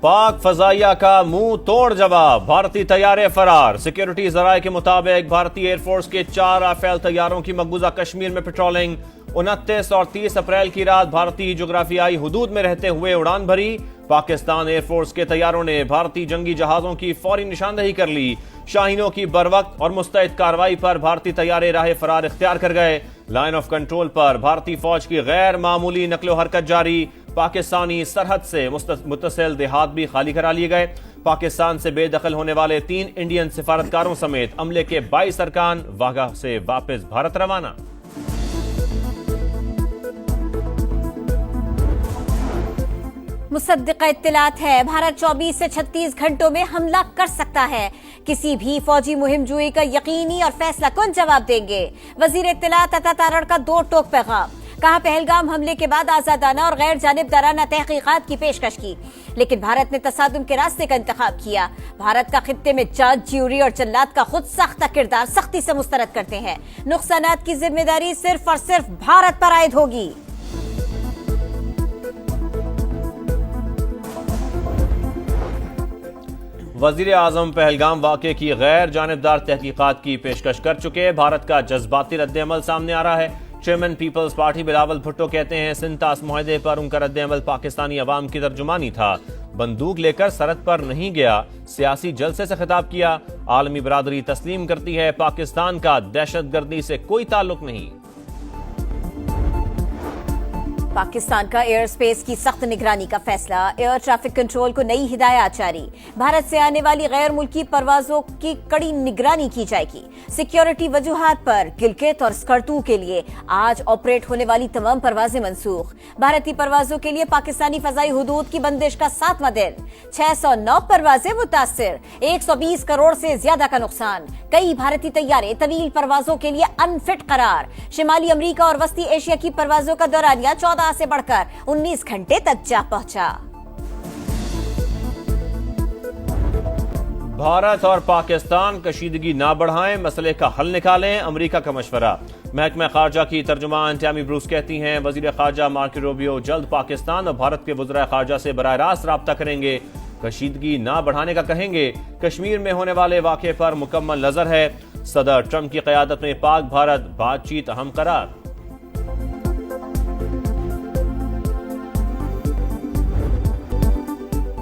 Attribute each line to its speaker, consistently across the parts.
Speaker 1: पाक फजाइया का मुंह तोड़ जवाब, भारतीय तैयारे फरार। सिक्योरिटी जराये के मुताबिक भारतीय एयरफोर्स के 4 राफेल तैयारों की मकबूजा कश्मीर में पेट्रोलिंग 29 और 30 अप्रैल की रात भारतीय जोग्राफियाई हुदूद में रहते हुए उड़ान भरी। पाकिस्तान एयरफोर्स के तैयारों ने भारतीय जंगी जहाजों की फौरी निशानदेही कर ली। शाहीनों की बरवक्त और मुस्तैद कार्रवाई पर भारतीय तैयारे राह फरार इख्तियार कर गए। लाइन ऑफ कंट्रोल पर भारतीय फौज की गैर मामूली नकलो हरकत जारी। पाकिस्तानी सरहद से मुतसिल देहात भी खाली करा लिए गए। पाकिस्तान से बेदखल होने वाले 3 इंडियन सिफारतकारों समेत अमले के 22 अरकान वाघा से वापस भारत रवाना।
Speaker 2: मुसद्दिक़ा इत्तिलात है, भारत 24 से 36 घंटों में हमला कर सकता है। किसी भी फौजी मुहिम जुई का यकीनी और फैसला कुन जवाब देंगे। वजीर इत्तिलात अता तारड़ का 2 टोक पैगाम। कहा, पहलगाम हमले के बाद आजादाना और गैर जानिबदाराना तहकीकात की पेशकश की, लेकिन भारत ने तसादुम के रास्ते का इंतखाब किया। भारत का खित्ते में जज, ज्यूरी और जल्लाद का खुद साख्ता किरदार सख्ती से मुस्तरद करते हैं। नुकसानात की जिम्मेदारी सिर्फ और सिर्फ भारत पर आयद होगी।
Speaker 1: वजीर आजम पहलगाम वाक़े की गैर जानिबदार तहकीकात की पेशकश कर चुके। भारत का जज्बाती रद्द-ए-अमल सामने आ रहा है। चेयरमैन पीपल्स पार्टी बिलावल भुट्टो कहते हैं, सिंतास मुआहदे पर उनका रद्द-ए-अमल पाकिस्तानी अवाम की तर्जुमानी था। बंदूक लेकर सरहद पर नहीं गया, सियासी जलसे से खिताब किया। आलमी बरादरी तस्लीम करती है, पाकिस्तान का दहशतगर्दी से कोई ताल्लुक नहीं।
Speaker 2: पाकिस्तान का एयर स्पेस की सख्त निगरानी का फैसला, एयर ट्रैफिक कंट्रोल को नई हिदायत जारी। भारत से आने वाली गैर मुल्की परवाजों की कड़ी निगरानी की जाएगी। सिक्योरिटी वजूहात पर गिलगित और स्कर्दू के लिए आज ऑपरेट होने वाली तमाम परवाजें मनसूख। भारतीय परवाजों के लिए पाकिस्तानी फजाई हुदूद की बंदिश का 7वां दिन। 609 परवाजें मुतासिर, 120 करोड़ से ज्यादा का नुकसान। कई भारतीय तैयारे तवील परवाजों के लिए अनफिट करार। शिमाली अमरीका और वस्ती एशिया की परवाजों का दौरानिया 14 से बढ़कर 19 घंटे तक जा पहुंचा।
Speaker 1: भारत और पाकिस्तान कशीदगी ना बढ़ाएं, मसले का हल निकालें, अमेरिका का मशवरा। महकमा खारजा की तर्जुमान टैमी ब्रूस कहती हैं, वजीर खारजा मार्को रूबियो जल्द पाकिस्तान और भारत के वज़राए खारजा से बराह रास्त राब्ता करेंगे। कशीदगी ना बढ़ाने का कहेंगे। कश्मीर में होने वाले वाक़े पर मुकम्मल नजर है। सदर ट्रंप की क़यादत में पाक भारत बातचीत अहम करार।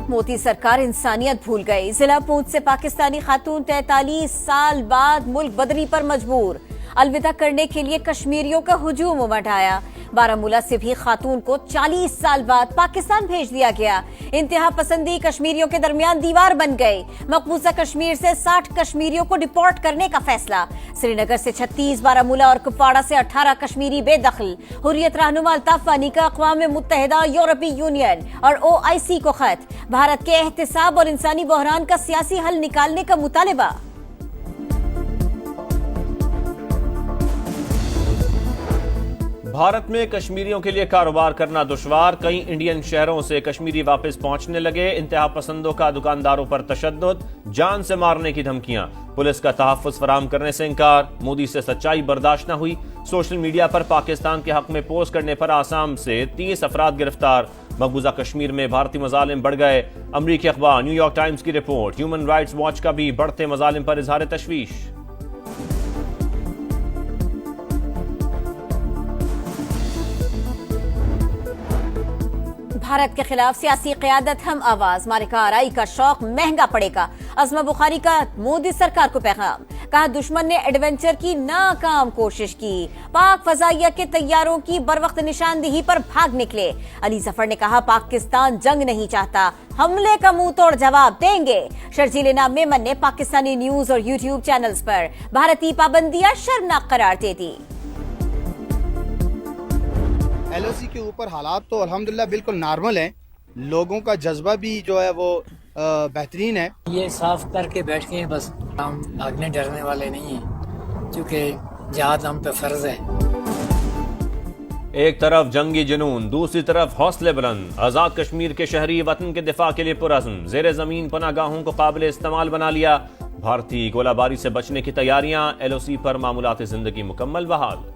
Speaker 2: मोदी सरकार इंसानियत भूल गई। जिला पूंछ से पाकिस्तानी खातून 43 साल बाद मुल्क बदरी पर मजबूर। अलविदा करने के लिए कश्मीरियों का हुजूम उमड़ आया। बारामूला से भी खातून को 40 साल बाद पाकिस्तान भेज दिया गया। इंतहा पसंदी कश्मीरियों के दरमियान दीवार बन गई। मकबूजा कश्मीर से 60 कश्मीरियों को डिपोर्ट करने का फैसला। श्रीनगर से 36, बारामूला और कुपवाड़ा से 18 कश्मीरी बेदखल। हुर्रियत रहनुमा अल्ताफ वानी का अक़वाम मुत्तहिदा, यूरोपीय यूनियन और OIC को खत। भारत के एहतिसाब और इंसानी बहरान का सियासी हल निकालने का मुतालिबा।
Speaker 1: भारत में कश्मीरियों के लिए कारोबार करना दुश्वार। कई इंडियन शहरों से कश्मीरी वापस पहुंचने लगे। इंतहा पसंदों का दुकानदारों पर तशद्दुद, जान से मारने की धमकियां। पुलिस का तहफ़्फ़ुज़ फराहम करने से इंकार। मोदी से सच्चाई बर्दाश्त न हुई। सोशल मीडिया पर पाकिस्तान के हक में पोस्ट करने पर आसाम से 30 अफराद गिरफ्तार। मकबूजा कश्मीर में भारतीय मजालिम बढ़ गए। अमरीकी अखबार न्यूयॉर्क टाइम्स की रिपोर्ट। ह्यूमन राइट्स वॉच का भी बढ़ते मजालिम पर इजहार तशवीश।
Speaker 2: भारत के खिलाफ सियासी क़यादत हम आवाज, मारिका आराई का शौक महंगा पड़ेगा। अज़मा बुखारी का मोदी सरकार को पैगाम। कहा, दुश्मन ने एडवेंचर की नाकाम कोशिश की। पाक फजाइया के तैयारों की बरवक्त निशानदेही पर भाग निकले। अली जफर ने कहा, पाकिस्तान जंग नहीं चाहता, हमले का मुंह तोड़ जवाब देंगे। शर्जील नाम मेमन ने पाकिस्तानी न्यूज और यूट्यूब चैनल्स पर भारतीय पाबंदियां शर्मनाक करार दे दी।
Speaker 3: LOC के ऊपर हालात तो अल्हम्दुलिल्लाह बिल्कुल नॉर्मल हैं। लोगों का जज्बा भी जो है वो बेहतरीन है।
Speaker 4: ये साफ करके बैठ के बस, हम भागने डरने वाले नहीं हैं, क्योंकि जिहाद हम पे फर्ज है।
Speaker 1: एक तरफ जंगी जुनून, दूसरी तरफ हौसले बुलंद। आजाद कश्मीर के शहरी वतन के दिफा के लिए पुरअज़्म। जेर जमीन पनागाहों को काबिल इस्तेमाल बना लिया। भारतीय गोलाबारी से बचने की तैयारियां। LOC पर मामूलात जिंदगी मुकम्मल बहाल।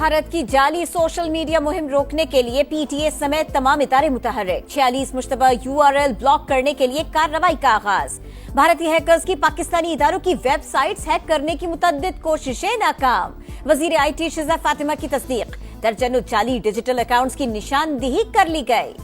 Speaker 2: भारत की जाली सोशल मीडिया मुहिम रोकने के लिए पीटीए समेत तमाम इदारे मुतहर्रिक। 46 मुश्तबा यूआरएल ब्लॉक करने के लिए कार्रवाई का आगाज। भारतीय हैकर्स की पाकिस्तानी इदारों की वेबसाइट्स हैक करने की मुतअद्दिद कोशिशें नाकाम। वजीर आईटी शिजा फातिमा की तस्दीक। दर्जनों जाली डिजिटल अकाउंट्स की निशानदेही कर ली गई।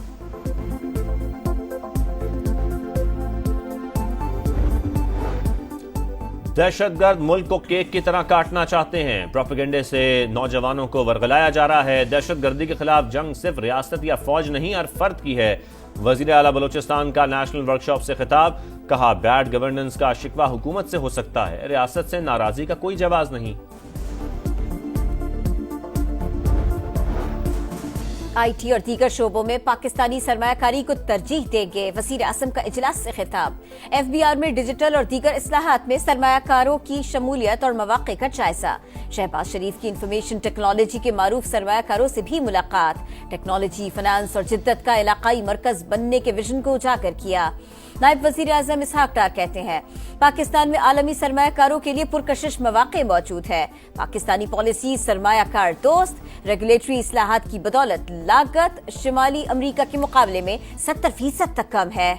Speaker 1: दहशतगर्द मुल्क को केक की तरह काटना चाहते हैं। प्रोपेगेंडे से नौजवानों को वर्गलाया जा रहा है। दहशतगर्दी के खिलाफ जंग सिर्फ रियासत या फौज नहीं, हर फर्द की है। वजीर आला बलूचिस्तान का नेशनल वर्कशॉप से खिताब। कहा, बैड गवर्नेंस का शिकवा हुकूमत से हो सकता है, रियासत से नाराजगी का कोई जवाब नहीं।
Speaker 2: आईटी और दीगर शोबों में पाकिस्तानी सरमायाकारी को तरजीह देंगे। वजीर आजम का इजलास से खिताब। एफबीआर में डिजिटल और दीगर इस्लाहात में सरमायाकारों की शमूलियत और मौक़े का जायजा। शहबाज शरीफ की इंफॉर्मेशन टेक्नोलॉजी के मारूफ सरमायाकारों से भी मुलाकात। टेक्नोलॉजी, फाइनेंस और जिद्दत का इलाकाई मरकज बनने के विजन को उजागर किया। नायब वजीर आजम इसहाक डार कहते हैं, पाकिस्तान में आलमी सरमायाकारों के लिए पुरकशिश मौक़े मौजूद है। पाकिस्तानी पॉलिसी सरमायाकार दोस्त। रेगुलेटरी इस्लाहात की बदौलत लागत शिमाली अमरीका के मुकाबले में 70% तक कम है।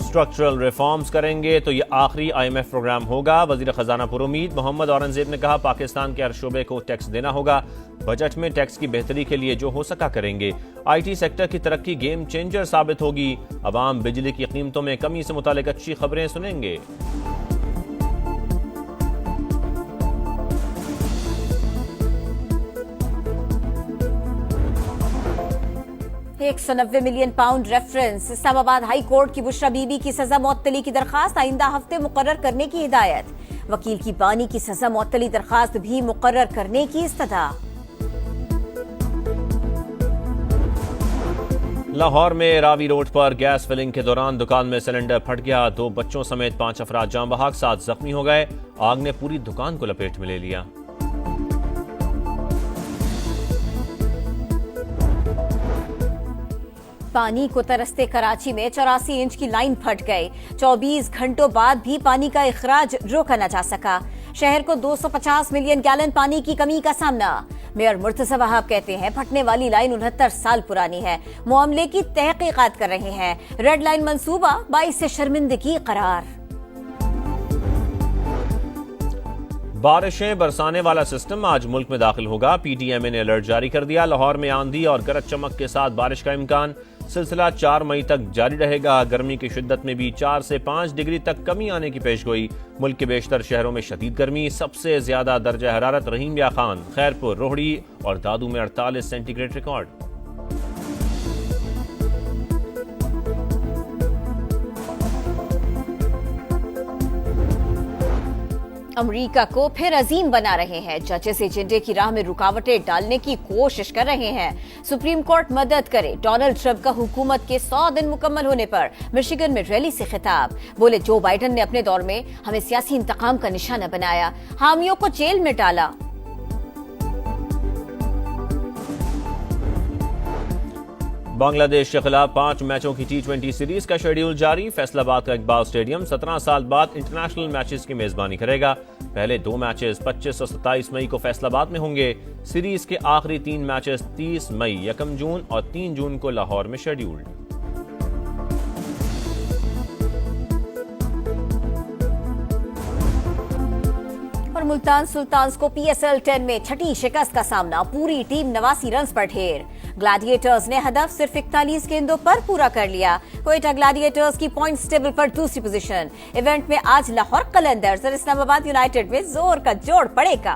Speaker 1: स्ट्रक्चरल रिफॉर्म्स करेंगे तो ये आखिरी IMF प्रोग्राम होगा। वजीर खजाना पुरुमीद मोहम्मद औरंगजेब ने कहा, पाकिस्तान के हर शोबे को टैक्स देना होगा। बजट में टैक्स की बेहतरी के लिए जो हो सका करेंगे। IT सेक्टर की तरक्की गेम चेंजर साबित होगी। अवाम बिजली की कीमतों में कमी से मुतालिक अच्छी खबरें सुनेंगे।
Speaker 2: 190 million pound reference. Islamabad high court की बुशरा बीबी की सजा मुअत्तली की दरखास्त आइंदा हफ्ते मुकर्रर करने की हिदायत। वकील की बानी की सजा मुअत्तली दरखास्त भी मुकर्रर करने की इस्तदा।
Speaker 1: लाहौर में रावी रोड पर गैस फिलिंग के दौरान दुकान में सिलेंडर फट गया। 2 बच्चों समेत 5 अफराद जान बहक, 7 जख्मी हो गए। आग ने पूरी दुकान को लपेट में ले लिया।
Speaker 2: पानी को तरसते कराची में 84 इंच की लाइन फट गई। 24 घंटों बाद भी पानी का इखराज रोका न जा सका। शहर को 250 मिलियन गैलन पानी की कमी का सामना। मेयर मुर्तजा वहाब कहते हैं, फटने वाली लाइन 69 साल पुरानी है। मामले की तहकीकात कर रहे हैं। रेड लाइन मंसूबा 22 से शर्मिंदगी करार।
Speaker 1: बारिशें बरसाने वाला सिस्टम आज मुल्क में दाखिल होगा। PTMA ने अलर्ट जारी कर दिया। लाहौर में आंधी और गरज चमक के साथ बारिश का इम्कान। सिलसिला 4 मई तक जारी रहेगा। गर्मी की शिद्दत में भी 4 से 5 डिग्री तक कमी आने की पेशगोई। मुल्क के बेशतर शहरों में शदीद गर्मी। सबसे ज्यादा दर्जा हरारत रहीम या खान, खैरपुर, रोहड़ी और दादू में 48 सेंटीग्रेड रिकॉर्ड।
Speaker 2: अमेरिका को फिर अजीम बना रहे हैं। जजेस एजेंडे की राह में रुकावटें डालने की कोशिश कर रहे हैं। सुप्रीम कोर्ट मदद करे। डोनाल्ड ट्रंप का हुकूमत के 100 दिन मुकम्मल होने पर मिशिगन में रैली से खिताब। बोले, जो बाइडन ने अपने दौर में हमें सियासी इंतकाम का निशाना बनाया, हामियों को जेल में डाला।
Speaker 1: बांग्लादेश के खिलाफ 5 मैचों की T20 सीरीज का शेड्यूल जारी। फैसलाबाद का इकबाल स्टेडियम 17 साल बाद इंटरनेशनल मैचेस की मेजबानी करेगा। पहले 2 मैचेस 25 और 27 मई को फैसलाबाद में होंगे। सीरीज के आखिरी 3 मैचेस 30 मई, 1 जून और 3 जून को लाहौर में शेड्यूल्ड।
Speaker 2: और मुल्तान सुल्तान्स को PSL 10 में छठी शिकस्त का सामना। पूरी टीम 89 रन पर ढेर। ग्लैडिएटर्स ने हदफ सिर्फ 41 गेंदों पर पूरा कर लिया। क्वेटा ग्लैडिएटर्स की पॉइंट्स टेबल पर दूसरी पोजीशन। इवेंट में आज लाहौर कलंदर्स और इस्लामाबाद यूनाइटेड में जोर का जोड़ पड़ेगा।